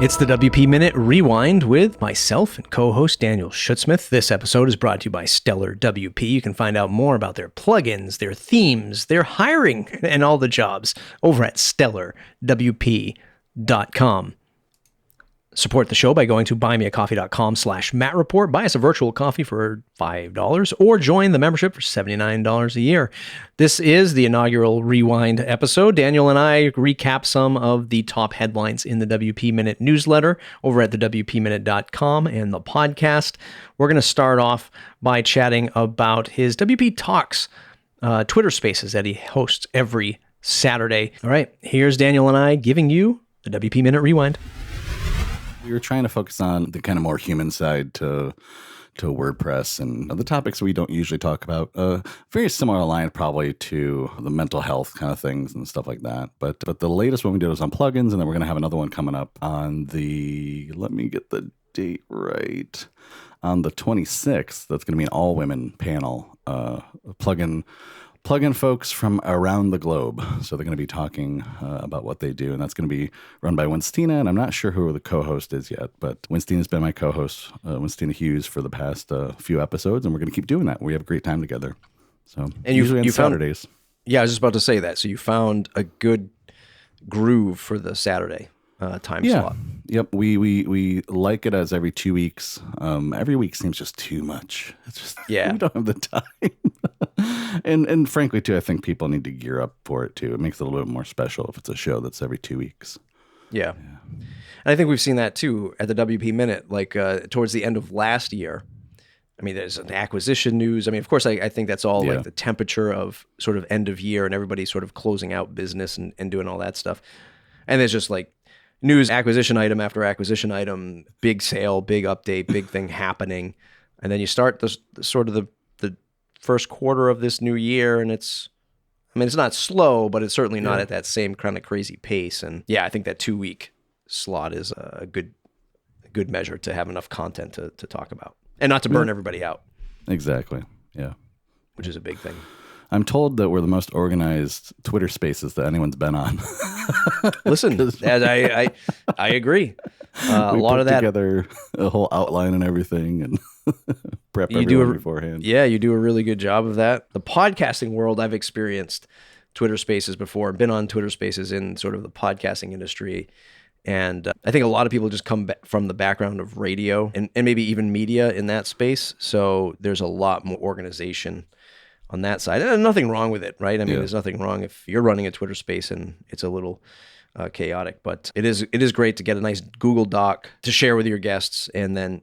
It's the WP Minute Rewind with myself and co-host Daniel Schutzsmith. This episode is brought to you by Stellar WP. You can find out more about their plugins, their themes, their hiring, and all the jobs over at stellarwp.com. Support the show by going to buymeacoffee.com/MattReport. Buy us a virtual coffee for $5 or join the membership for $79 a year. This is the inaugural Rewind episode. Daniel and I recap some of the top headlines in the WP Minute newsletter over at thewpminute.com and the podcast. We're going to start off by chatting about his WP Talks Twitter Spaces that he hosts every Saturday. All right, here's Daniel and I giving you the WP Minute Rewind. We were trying to focus on the kind of more human side to WordPress and the topics we don't usually talk about. Very similar line probably to the mental health kind of things and stuff like that. But the latest one we did was on plugins, and then we're going to have another one coming up on let me get the date right, on the 26th. That's going to be an all-women panel, plugin folks from around the globe. So they're going to be talking about what they do, and that's going to be run by Winstina, and I'm not sure who the co-host is yet, but Winstina's been my co-host, Winstina Hughes, for the past few episodes, and we're going to keep doing that. We have a great time together. So, and usually on Saturdays. Yeah, I was just about to say that. So you found a good groove for the Saturday time slot. Yep. We like it as every 2 weeks. Every week seems just too much. It's just, we don't have the time. And frankly, too, I think people need to gear up for it, too. It makes it a little bit more special if it's a show that's every 2 weeks. Yeah. And I think we've seen that, too, at the WP Minute, like towards the end of last year. I mean, there's an acquisition news. I mean, of course, I think that's all like the temperature of sort of end of year and everybody sort of closing out business and doing all that stuff. And there's just like news, acquisition item after acquisition item, big sale, big update, big thing happening. And then you start the first quarter of this new year, and it's not slow, but it's certainly not at that same kind of crazy pace. And I think that 2 week slot is a good measure to have enough content to talk about and not to burn everybody out. Exactly. Yeah. Which is a big thing. I'm told that we're the most organized Twitter Spaces that anyone's been on. Listen, I agree. A lot of that together, a whole outline and everything, and prep everyone beforehand. Yeah, you do a really good job of that. The podcasting world, I've experienced Twitter Spaces before, been on Twitter Spaces in sort of the podcasting industry. And I think a lot of people just come from the background of radio and maybe even media in that space. So there's a lot more organization on that side. And nothing wrong with it, right? I mean, there's nothing wrong if you're running a Twitter space and it's a little chaotic. But it is great to get a nice Google Doc to share with your guests. And then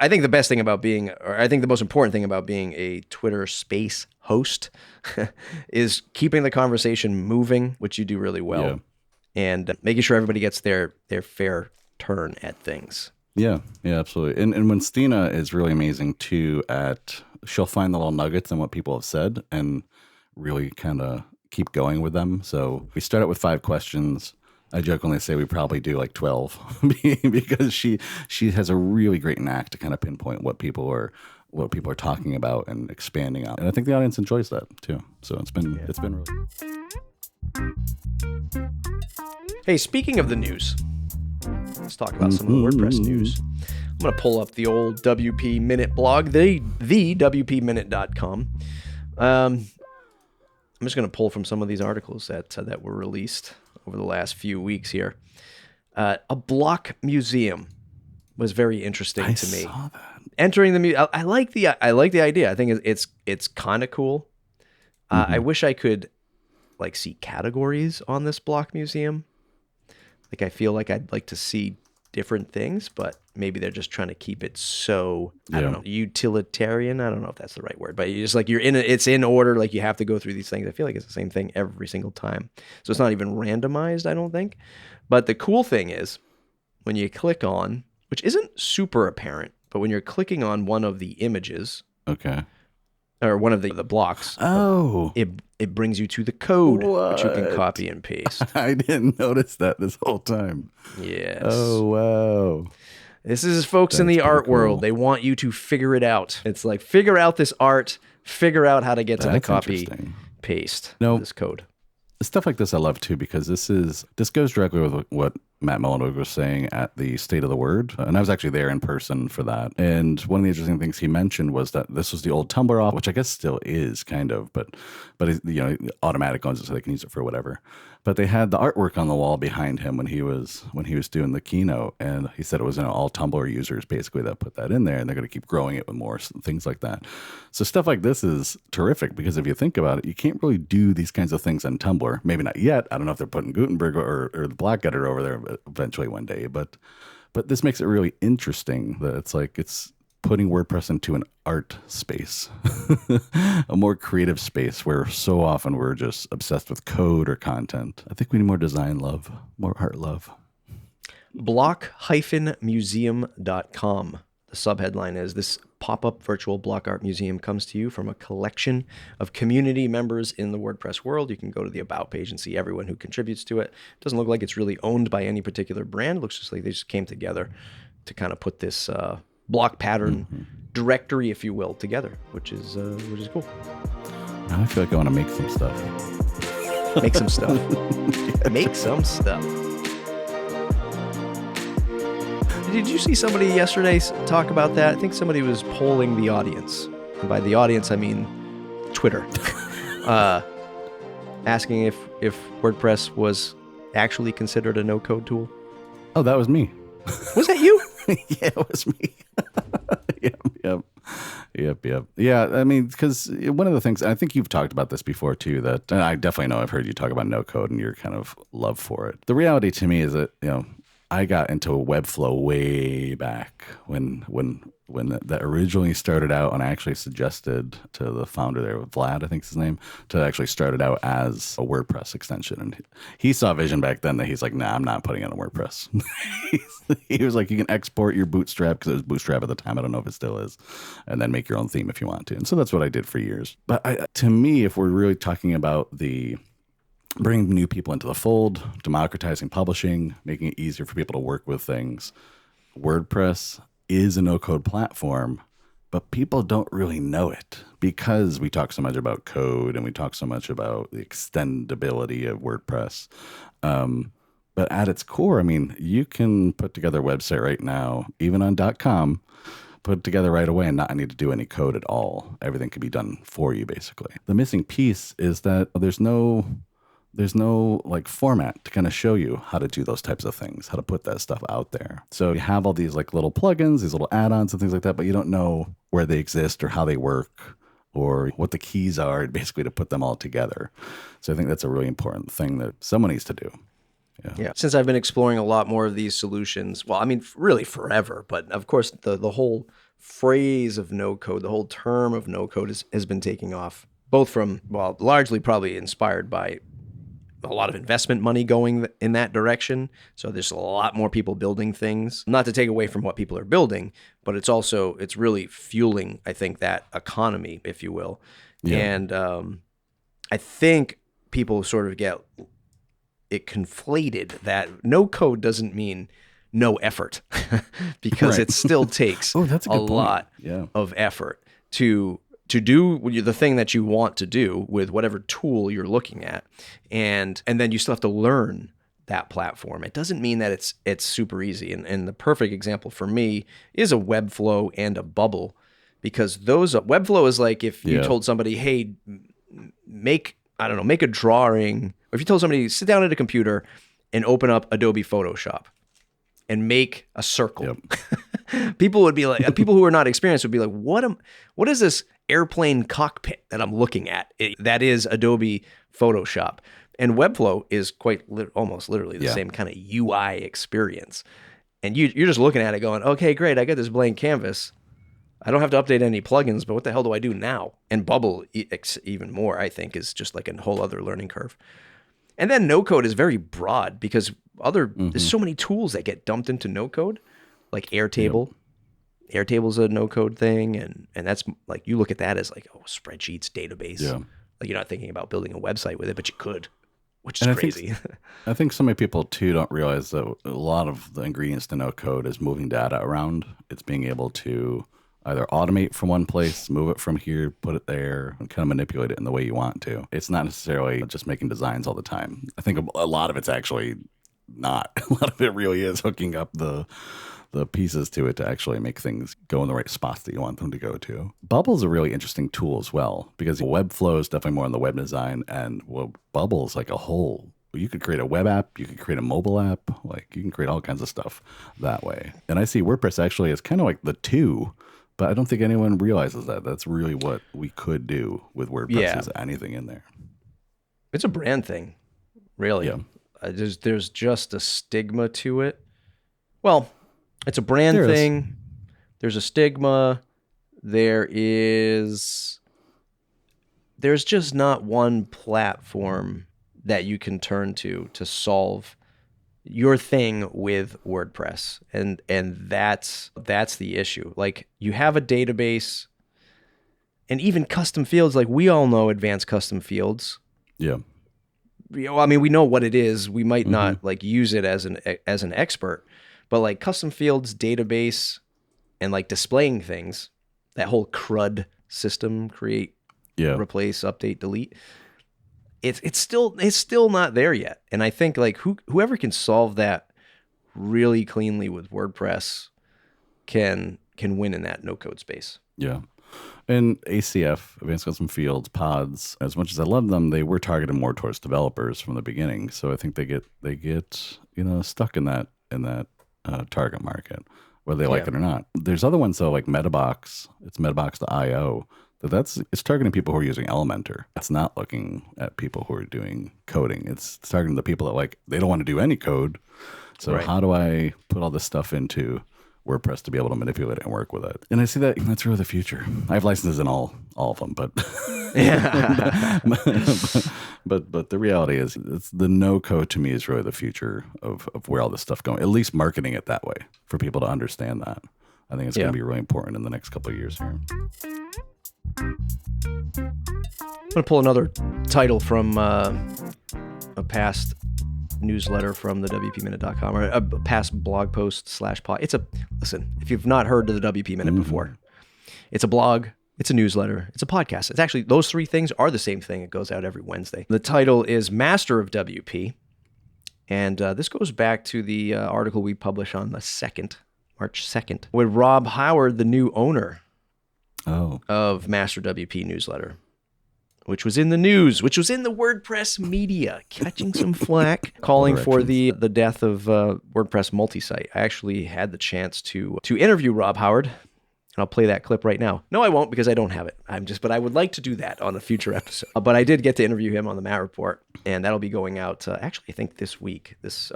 I think the best thing about I think the most important thing about being a Twitter space host is keeping the conversation moving, which you do really well. Yeah. And making sure everybody gets their fair turn at things. Yeah, absolutely. And Winstina is really amazing too she'll find the little nuggets in what people have said and really kind of keep going with them. So we start out with 5 questions. I jokingly say we probably do like 12 because she has a really great knack to kind of pinpoint what people are talking about and expanding on. And I think the audience enjoys that too. So it's been really. Hey, speaking of the news, let's talk about some of the WordPress news. I'm going to pull up the old WP Minute blog, the WPMinute.com. I'm just going to pull from some of these articles that were released over the last few weeks here. A block museum was very interesting to me. I saw that. Entering the I like the idea. I think it's kind of cool. I wish I could like see categories on this block museum. Like I feel like I'd like to see different things, but maybe they're just trying to keep it so I don't know, utilitarian. I don't know if that's the right word, but you just like it's in order. Like you have to go through these things. I feel like it's the same thing every single time, so it's not even randomized, I don't think. But the cool thing is when you click on, which isn't super apparent, but when you're clicking on one of the images, or one of the blocks, it brings you to the code, which you can copy and paste. I didn't notice that this whole time. Yes. Oh, wow. This is folks in the art world. They want you to figure it out. It's like, figure out this art, figure out how to get to the copy, paste this code. Stuff like this I love too, because this goes directly with what Matt Mullenweg was saying at the State of the Word, and I was actually there in person for that. And one of the interesting things he mentioned was that this was the old Tumblr off, which I guess still is kind of, but automatic ones so they can use it for whatever. But they had the artwork on the wall behind him when he was doing the keynote, and he said it was all Tumblr users basically that put that in there, and they're going to keep growing it with more things like that. So stuff like this is terrific because if you think about it, you can't really do these kinds of things on Tumblr. Maybe not yet. I don't know if they're putting Gutenberg or the Blackadder over there eventually one day, but this makes it really interesting that it's putting WordPress into an art space, a more creative space where so often we're just obsessed with code or content. I think we need more design love, more art love. Block-museum.com. The subheadline is, this pop-up virtual block art museum comes to you from a collection of community members in the WordPress world. You can go to the About page and see everyone who contributes to it. It doesn't look like it's really owned by any particular brand. It looks just like they just came together to kind of put this block pattern directory, if you will, together, which is cool. Now I feel like I want to make some stuff. Make some stuff. Make some stuff. Did you see somebody yesterday talk about that? I think somebody was polling the audience. And by the audience, I mean Twitter. Asking if WordPress was actually considered a no-code tool. Oh, that was me. Was that you? Yeah, it was me. Yep. Yeah, I mean, because one of the things, I think you've talked about this before too, that, and I definitely know I've heard you talk about no code and your kind of love for it. The reality to me is that, I got into Webflow way back when that originally started out, and I actually suggested to the founder there, Vlad, I think is his name, to actually start it out as a WordPress extension. And he saw vision back then that he's like, nah, I'm not putting it on WordPress. He was like, you can export your Bootstrap, because it was Bootstrap at the time, I don't know if it still is, and then make your own theme if you want to. And so that's what I did for years. But to me, if we're really talking about bringing new people into the fold, democratizing publishing, making it easier for people to work with things, WordPress is a no-code platform, but people don't really know it because we talk so much about code and we talk so much about the extendability of WordPress. But at its core, I mean, you can put together a website right now, even on .com, put it together right away and not need to do any code at all. Everything can be done for you, basically. The missing piece is that there's no like format to kind of show you how to do those types of things, how to put that stuff out there. So you have all these like little plugins, these little add-ons and things like that, but you don't know where they exist or how they work or what the keys are basically to put them all together. So I think that's a really important thing that someone needs to do. Yeah. Since I've been exploring a lot more of these solutions, well, I mean, really forever, but of course the whole phrase of no code, the whole term of no code has been taking off, both from, well, largely probably inspired by a lot of investment money going in that direction. So there's a lot more people building things, not to take away from what people are building, but it's really fueling, I think, that economy, if you will. Yeah. And I think people sort of get it conflated that no code doesn't mean no effort because it still takes a lot of effort to do the thing that you want to do with whatever tool you're looking at. And then you still have to learn that platform. It doesn't mean that it's super easy. And the perfect example for me is a Webflow and a Bubble, because Webflow is like if you told somebody, hey, make a drawing, or if you told somebody, sit down at a computer and open up Adobe Photoshop and make a circle. Yep. People would be like, people who are not experienced would be like, what is this airplane cockpit that I'm looking at? That is Adobe Photoshop. And Webflow is almost literally the same kind of UI experience. And you're just looking at it going, okay, great, I got this blank canvas. I don't have to update any plugins, but what the hell do I do now? And Bubble, even more, I think, is just like a whole other learning curve. And then no code is very broad because there's so many tools that get dumped into no code, like Airtable. Yep. Airtable's a no code thing, and that's like, you look at that as like, oh, spreadsheets, database. Yeah. Like, you're not thinking about building a website with it, but you could, which is crazy. I think so many people too don't realize that a lot of the ingredients to no code is moving data around. It's being able to either automate from one place, move it from here, put it there, and kind of manipulate it in the way you want to. It's not necessarily just making designs all the time. I think a lot of it's actually not. A lot of it really is hooking up the pieces to it to actually make things go in the right spots that you want them to go to. Bubble is a really interesting tool as well, because Webflow is definitely more on the web design, and Bubble is like a whole. You could create a web app, you could create a mobile app, like you can create all kinds of stuff that way. And I see WordPress actually as kind of like the two, but I don't think anyone realizes that. That's really what we could do with WordPress is anything in there. It's a brand thing, really. Yeah. There's just a stigma to it. Well, it's a brand thing. There's a stigma. There's just not one platform that you can turn to solve your thing with WordPress. And that's the issue. Like, you have a database and even custom fields. Like, we all know advanced custom fields. Yeah. I mean, we know what it is. We might not like use it as an expert, but like custom fields, database, and like displaying things, that whole CRUD system, create, replace, update, delete. It's still not there yet. And I think like whoever can solve that really cleanly with WordPress can win in that no code space. Yeah. And ACF, Advanced Custom Fields, pods, as much as I love them, they were targeted more towards developers from the beginning. So I think they get stuck in that target market, whether they like it or not. There's other ones though, like Metabox. It's Metabox.io. It's targeting people who are using Elementor. It's not looking at people who are doing coding. It's targeting the people that they don't want to do any code. So how do I put all this stuff into WordPress to be able to manipulate it and work with it? And I see that's really the future. I have licenses in all of them, but but the reality is, it's the no code to me is really the future of where all this stuff going. At least marketing it that way for people to understand that. I think it's going to be really important in the next couple of years here. I'm going to pull another title from a past newsletter from the WPMinute.com, or a past blog post / pod. Listen, if you've not heard of the WP Minute before, it's a blog, it's a newsletter, it's a podcast. It's actually, those three things are the same thing. It goes out every Wednesday. The title is Master of WP. And this goes back to the article we published on the March 2nd, with Rob Howard, the new owner of Master WP newsletter, which was in the news, which was in the WordPress media, catching some flack, calling for the death of WordPress multi-site. I actually had the chance to interview Rob Howard, and I'll play that clip right now. No, I won't, because I don't have it. But I would like to do that on a future episode. But I did get to interview him on the Matt Report, and that'll be going out actually, I think this week, this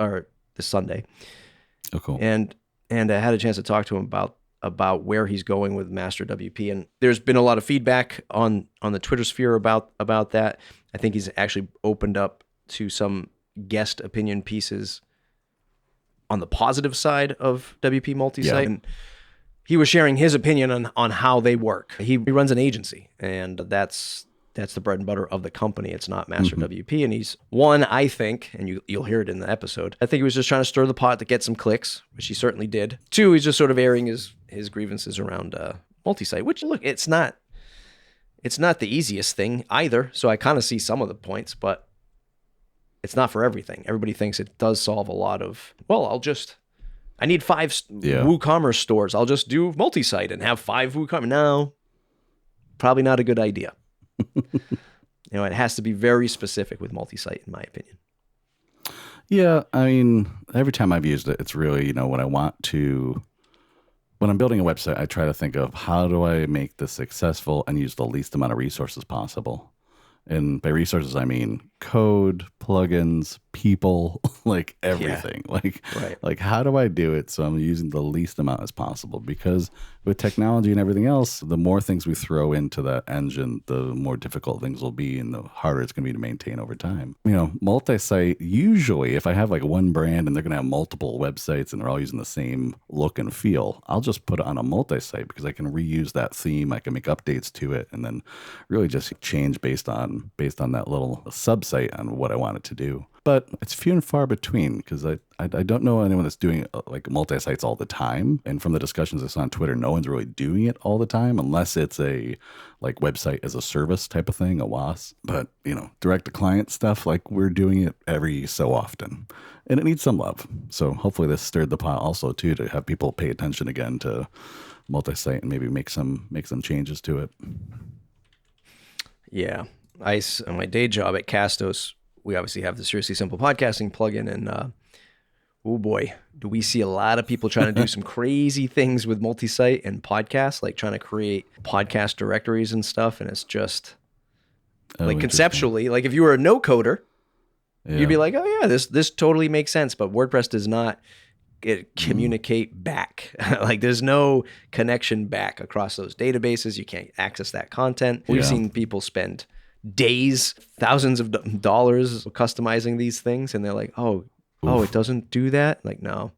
Sunday. Oh, cool. And I had a chance to talk to him about where he's going with Master WP. And there's been a lot of feedback on the Twitter sphere about that. I think he's actually opened up to some guest opinion pieces on the positive side of WP Multisite. Yeah. And he was sharing his opinion on how they work. He runs an agency, and that's the bread and butter of the company. It's not Master WP. And he's I think, and you'll hear it in the episode, I think he was just trying to stir the pot to get some clicks, which he certainly did. 2, he's just sort of airing his grievances around multi-site, which, look, it's not the easiest thing either. So I kind of see some of the points, but it's not for everything. Everybody thinks it does solve a lot of, I need 5 WooCommerce stores. I'll just do multi-site and have 5 WooCommerce. No, probably not a good idea. It has to be very specific with multi-site, in my opinion. Yeah, I mean, every time I've used it, it's really, when I'm building a website, I try to think of how do I make this successful and use the least amount of resources possible. And by resources, I mean code, plugins, people, like everything. Yeah. Like how do I do it so I'm using the least amount as possible? Because with technology and everything else, the more things we throw into that engine, the more difficult things will be and the harder it's going to be to maintain over time. Multi-site, usually if I have one brand and they're going to have multiple websites and they're all using the same look and feel, I'll just put it on a multi-site because I can reuse that theme. I can make updates to it and then really just change based on that little subsite on what I want it to do. but it's few and far between because I don't know anyone that's doing like multi-sites all the time. And from the discussions I saw on Twitter, no one's really doing it all the time unless it's a like website as a service type of thing, a WAS. But, direct to client stuff, like we're doing it every so often and it needs some love. So hopefully this stirred the pot also too, to have people pay attention again to multi-site and maybe make some changes to it. Yeah. On my day job at Castos, we obviously have the Seriously Simple podcasting plugin, and oh boy, do we see a lot of people trying to do some crazy things with multi-site and podcasts, like trying to create podcast directories and stuff. And it's just like conceptually, like if you were a no-coder, you'd be like, oh yeah, this totally makes sense. But WordPress does not communicate back. Like there's no connection back across those databases. You can't access that content. We've seen people spend days, thousands of dollars customizing these things, and they're like, oh, it doesn't do that? Like, no,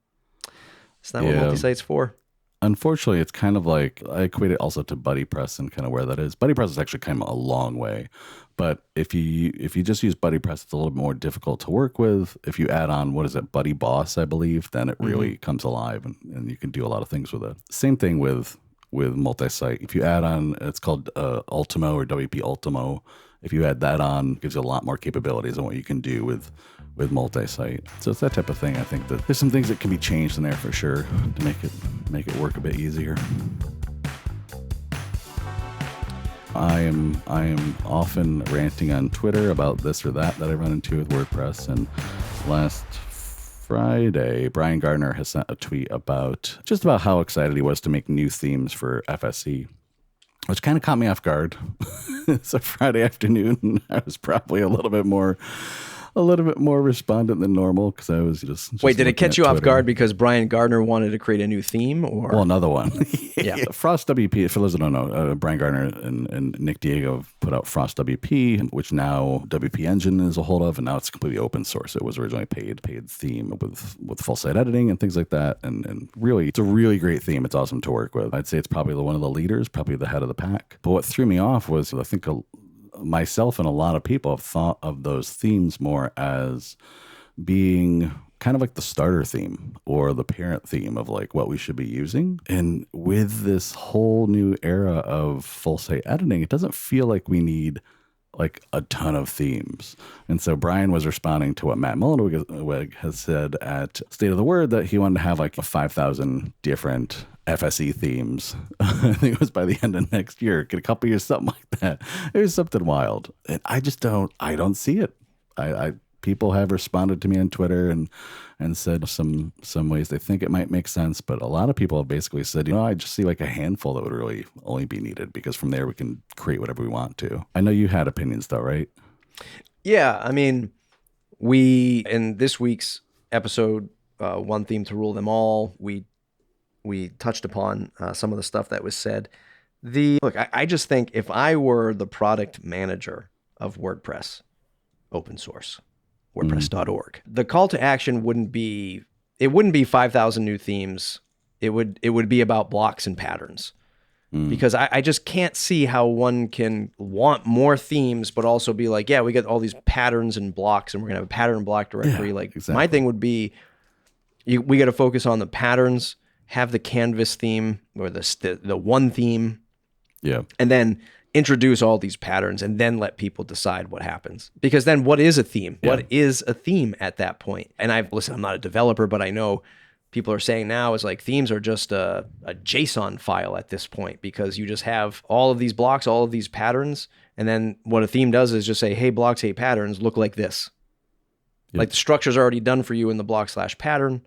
it's not what multi-site's for. Unfortunately, it's kind of like, I equate it also to BuddyPress and kind of where that is. BuddyPress is actually kind of a long way. But if you just use BuddyPress, it's a little bit more difficult to work with. If you add on, BuddyBoss, I believe, then it really comes alive and you can do a lot of things with it. Same thing with multi-site. If you add on, it's called Ultimo or WP Ultimo. If you add that on, it gives you a lot more capabilities on what you can do with multi-site. So it's that type of thing. I think that there's some things that can be changed in there for sure to make it work a bit easier. I am often ranting on Twitter about this or that I run into with WordPress. And last Friday, Brian Gardner has sent a tweet about how excited he was to make new themes for FSE, which kind of caught me off guard. It's a Friday afternoon. I was probably a little bit more respondent than normal because I was just wait, did it catch you off guard because Brian Gardner wanted to create a new theme? Or well, another one. Yeah. Frost WP, for those that don't know, Brian Gardner and Nick Diego put out Frost WP, which now WP Engine is a hold of, and now it's completely open source. It was originally paid theme with full site editing and things like that, and really, it's a really great theme. It's awesome to work with. I'd say it's probably one of the leaders, probably the head of the pack. But what threw me off was, I think myself and a lot of people have thought of those themes more as being kind of like the starter theme or the parent theme of like what we should be using. And with this whole new era of full site editing, it doesn't feel like we need like a ton of themes. And so Brian was responding to what Matt Mullenweg has said at State of the Word, that he wanted to have like 5,000 different FSE themes. I think it was by the end of next year, get a couple years, something like that. It was something wild. And I don't see it. People have responded to me on Twitter and said some ways they think it might make sense. But a lot of people have basically said, I just see like a handful that would really only be needed, because from there we can create whatever we want to. I know you had opinions though, right? Yeah. I mean, in this week's episode, One Theme to Rule Them All, we touched upon some of the stuff that was said. I just think if I were the product manager of WordPress, open source, WordPress.org, the call to action wouldn't be 5,000 new themes. It would be about blocks and patterns, because I just can't see how one can want more themes, but also be like, yeah, we got all these patterns and blocks, and we're gonna have a pattern and block directory. Exactly. My thing would be, we got to focus on the patterns, have the canvas theme or the one theme, and then introduce all these patterns, and then let people decide what happens. Because then what is a theme? Yeah. What is a theme at that point? And I'm not a developer, but I know people are saying now is like themes are just a JSON file at this point, because you just have all of these blocks, all of these patterns. And then what a theme does is just say, hey, blocks, hey, patterns, look like this. Yep. Like the structure's already done for you in the block/pattern.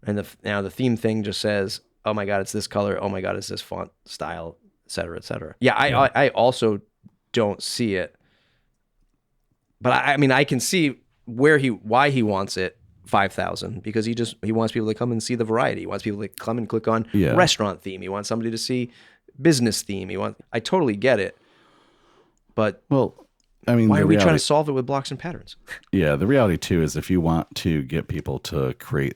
And now the theme thing just says, oh my God, it's this color. Oh my God, it's this font style, et cetera, et cetera. Yeah, I also don't see it. But I mean, I can see why he wants it 5,000, because he wants people to come and see the variety. He wants people to come and click on restaurant theme. He wants somebody to see business theme. I totally get it. But I mean, why are we trying to solve it with blocks and patterns? Yeah, the reality too is if you want to get people to create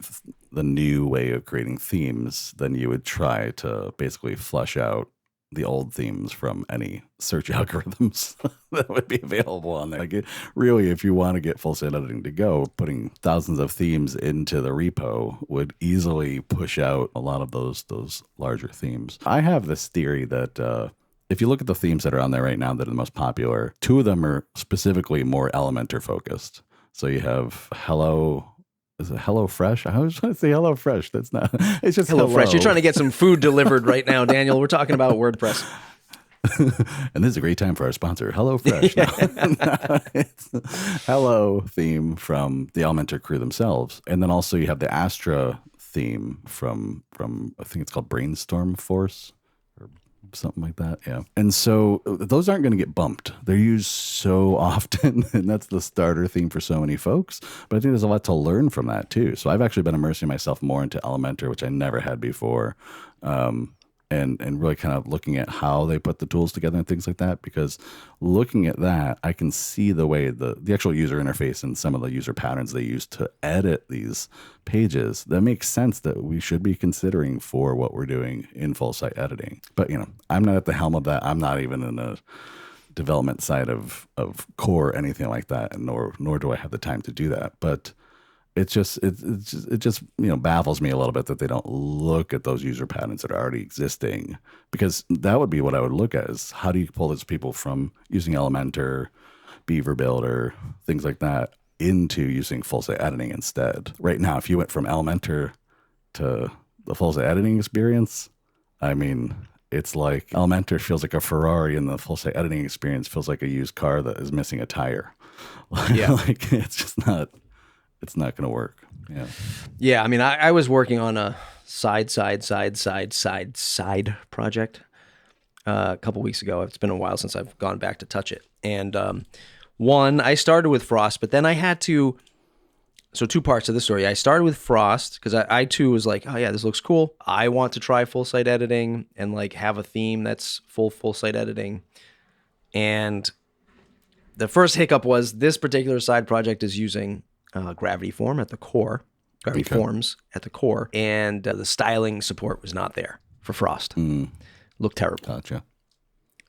the new way of creating themes, then you would try to basically flesh out the old themes from any search algorithms that would be available on there. Like, really, if you want to get full site editing to go, putting thousands of themes into the repo would easily push out a lot of those larger themes. I have this theory that if you look at the themes that are on there right now that are the most popular, 2 of them are specifically more Elementor focused. So you have is it HelloFresh? I was trying to say HelloFresh. That's not. It's just HelloFresh. You're trying to get some food delivered right now, Daniel. We're talking about WordPress. And this is a great time for our sponsor, HelloFresh. No, it's Hello theme from the Elementor crew themselves. And then also you have the Astra theme from I think it's called Brainstorm Force. Something like that, yeah. And so those aren't going to get bumped. They're used so often, and that's the starter theme for so many folks. But I think there's a lot to learn from that, too. So I've actually been immersing myself more into Elementor, which I never had before, and really kind of looking at how they put the tools together and things like that. Because looking at that, I can see the way the actual user interface and some of the user patterns they use to edit these pages. That makes sense that we should be considering for what we're doing in full site editing. But, I'm not at the helm of that. I'm not even in the development side of core or anything like that, nor do I have the time to do that. But it just baffles me a little bit that they don't look at those user patterns that are already existing, because that would be what I would look at, is how do you pull those people from using Elementor, Beaver Builder, things like that, into using full site editing instead. Right now, if you went from Elementor to the full site editing experience, I mean, it's like Elementor feels like a Ferrari and the full site editing experience feels like a used car that is missing a tire. Yeah. Like, it's not going to work. Yeah. Yeah. I mean, I was working on a side project a couple weeks ago. It's been a while since I've gone back to touch it. And I started with Frost, but then I had to. So 2 parts of the story. I started with Frost because I too was like, oh yeah, this looks cool. I want to try full site editing and like have a theme that's full site editing. And the first hiccup was this particular side project is using Gravity Forms at the core, and the styling support was not there for Frost. Looked terrible. Gotcha.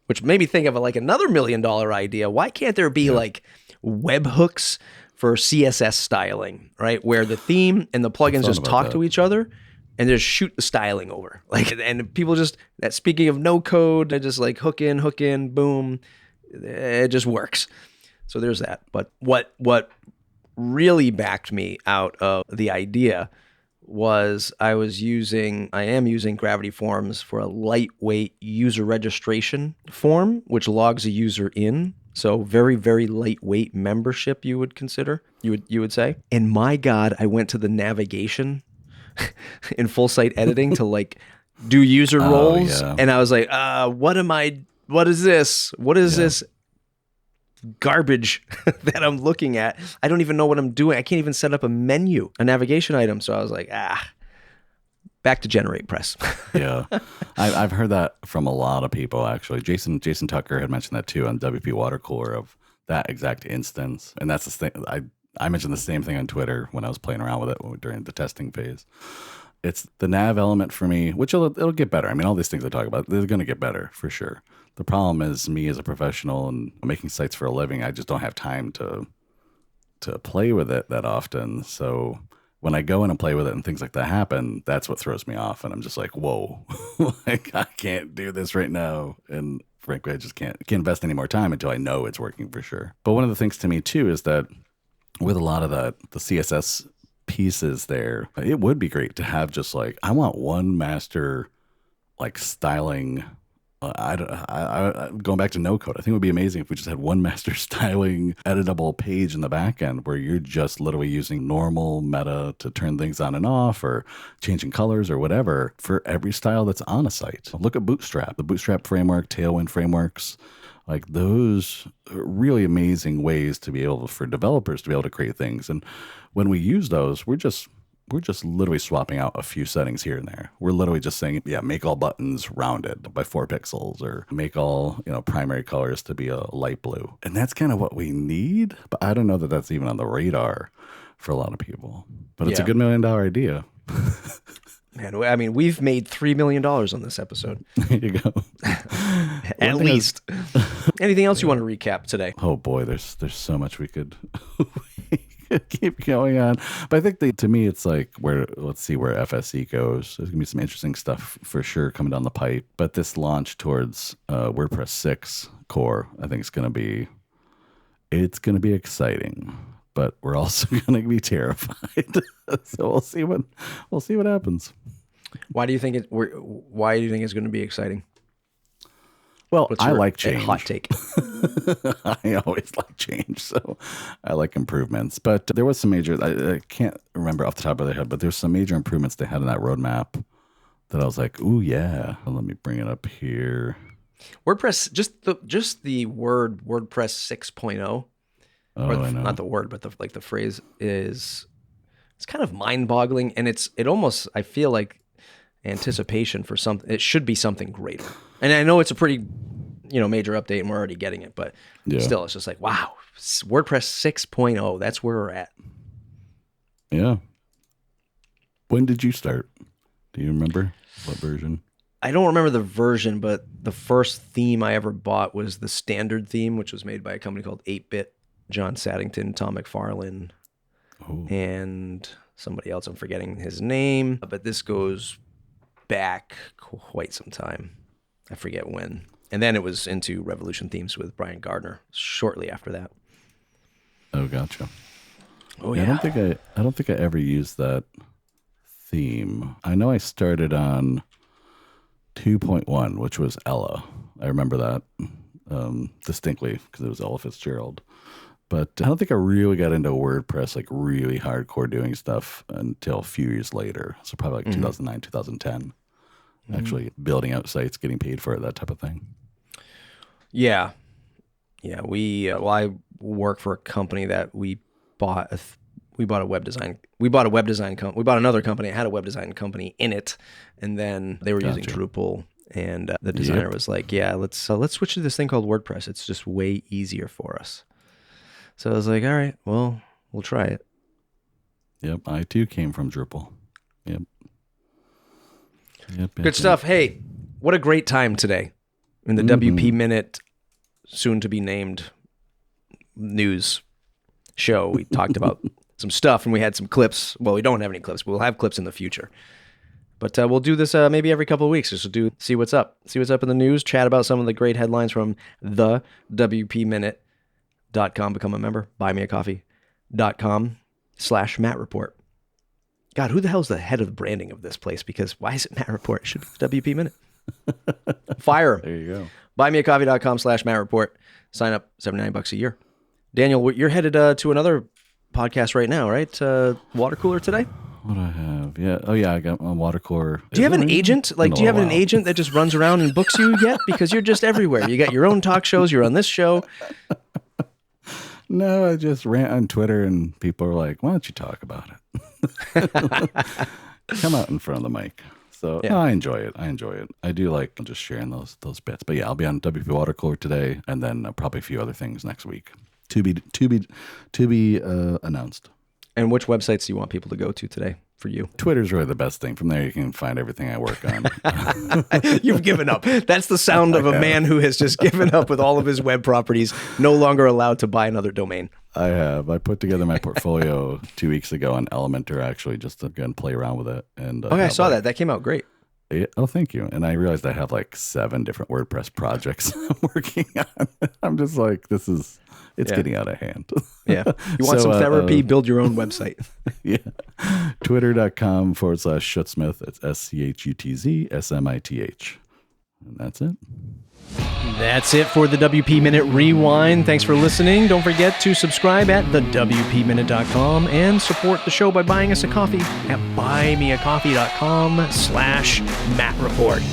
Which made me think of like another $1 million idea. Why can't there be like webhooks for CSS styling, right? Where the theme and the plugins just talk to each other and just shoot the styling over. Like, and people just, that speaking of no code, they just like hook in, boom. It just works. So there's that. But what really backed me out of the idea was I am using Gravity Forms for a lightweight user registration form, which logs a user in. So very, very lightweight membership, you would say. And my God, I went to the navigation in full site editing to like do user roles. Yeah. And I was like, what is this? What is this garbage that I'm looking at? I don't even know what I'm doing. I can't even set up a navigation item. So I was like, back to GeneratePress. Yeah. I've heard that from a lot of people, actually. Jason Tucker had mentioned that too on WP Water Cooler, of that exact instance. And that's the thing. I mentioned the same thing on Twitter when I was playing around with it during the testing phase. It's the nav element for me, which it'll get better. I mean, all these things I talk about, they're going to get better for sure. The problem is, me as a professional and making sites for a living, I just don't have time to play with it that often. So when I go in and play with it and things like that happen, that's what throws me off. And I'm just like, whoa, like, I can't do this right now. And frankly, I just can't invest any more time until I know it's working for sure. But one of the things to me too is that with a lot of the CSS pieces there, it would be great to have just like, I want one master like styling. Going back to no code, I think it would be amazing if we just had one master styling editable page in the back end where you're just literally using normal meta to turn things on and off, or changing colors or whatever for every style that's on a site. Look at Bootstrap, the Bootstrap framework, Tailwind frameworks. Like, those are really amazing ways to be able, for developers to be able to create things. And when we use those, we're just literally swapping out a few settings here and there. We're literally just saying, make all buttons rounded by 4 pixels, or make all, primary colors to be a light blue. And that's kind of what we need. But I don't know that that's even on the radar for a lot of people. But it's a good $1 million idea. Man, I mean, we've made $3 million on this episode. There you go. At least. Anything else you want to recap today? Oh boy, there's so much we could keep going on. But I think to me, it's like let's see where FSE goes. There's gonna be some interesting stuff for sure coming down the pipe. But this launch towards WordPress 6 core, I think it's gonna be exciting. But we're also gonna be terrified. So we'll see what happens. Why do you think it's going to be exciting? Well, I like change. Hot take. I always like change, so I like improvements. But there was some major, I can't remember off the top of my head, but there's some major improvements they had in that roadmap that I was like, ooh, yeah. Well, let me bring it up here. WordPress, just the word WordPress 6.0. Oh, I know. Not the word, but the phrase it's kind of mind-boggling, and it almost, I feel like, anticipation for something. It should be something greater. And I know it's a pretty, major update, and we're already getting it, but still, it's just like, wow, WordPress 6.0. That's where we're at. Yeah. When did you start? Do you remember what version? I don't remember the version, but the first theme I ever bought was the standard theme, which was made by a company called 8-Bit. John Saddington, Tom McFarlane, and somebody else. I'm forgetting his name, but this goes back quite some time. I forget when. And then it was into Revolution themes with Brian Gardner shortly after that. Oh, gotcha. Oh yeah. I don't think I ever used that theme. I know I started on 2.1, which was Ella. I remember that distinctly because it was Ella Fitzgerald. But I don't think I really got into WordPress, like really hardcore doing stuff until a few years later. So probably like 2009, 2010, actually building out sites, getting paid for it, that type of thing. Yeah. Yeah. I work for a company that we bought a web design. We bought another company. It had a web design company in it. And then they were using Drupal. And the designer was like, yeah, let's switch to this thing called WordPress. It's just way easier for us. So I was like, all right, well, we'll try it. Yep, I too came from Drupal. Yep. Good stuff. Hey, what a great time today in the WP Minute, soon to be named news show. We talked about some stuff and we had some clips. Well, we don't have any clips, but we'll have clips in the future. But we'll do this maybe every couple of weeks just to see what's up. See what's up in the news, chat about some of the great headlines from the WP Minute. .com, become a member, buymeacoffee.com/Matt Report. God, who the hell's the head of the branding of this place? Because why is it Matt Report? It should be WP Minute. Fire him. There you go. Buymeacoffee.com/Matt Report. Sign up, $79 a year. Daniel, you're headed to another podcast right now, right? Water cooler today? What do I have? Yeah. Oh, yeah. I got a water cooler. Do you have an agent? Like, do you have an agent that just runs around and books you yet? Because you're just everywhere. You got your own talk shows. You're on this show. No, I just rant on Twitter and people are like, why don't you talk about it? Come out in front of the mic. So no, I enjoy it. I do like just sharing those bits. But yeah, I'll be on WP Water Cooler today and then probably a few other things next week to be announced. And which websites do you want people to go to today for you? Twitter's really the best thing. From there, you can find everything I work on. You've given up. That's the sound of a man who has just given up with all of his web properties, no longer allowed to buy another domain. I have. I put together my portfolio 2 weeks ago on Elementor, actually, just to go play around with it. And okay, I saw that. That came out great. Oh, thank you. And I realized I have like 7 different WordPress projects I'm working on. I'm just like, it's getting out of hand. Yeah. You want some therapy, build your own website. Yeah. Twitter.com/Schutzmith. It's SCHUTZSMITH. And that's it. That's it for the WP Minute Rewind. Thanks for listening. Don't forget to subscribe at thewpminute.com and support the show by buying us a coffee at buymeacoffee.com/Matt Report.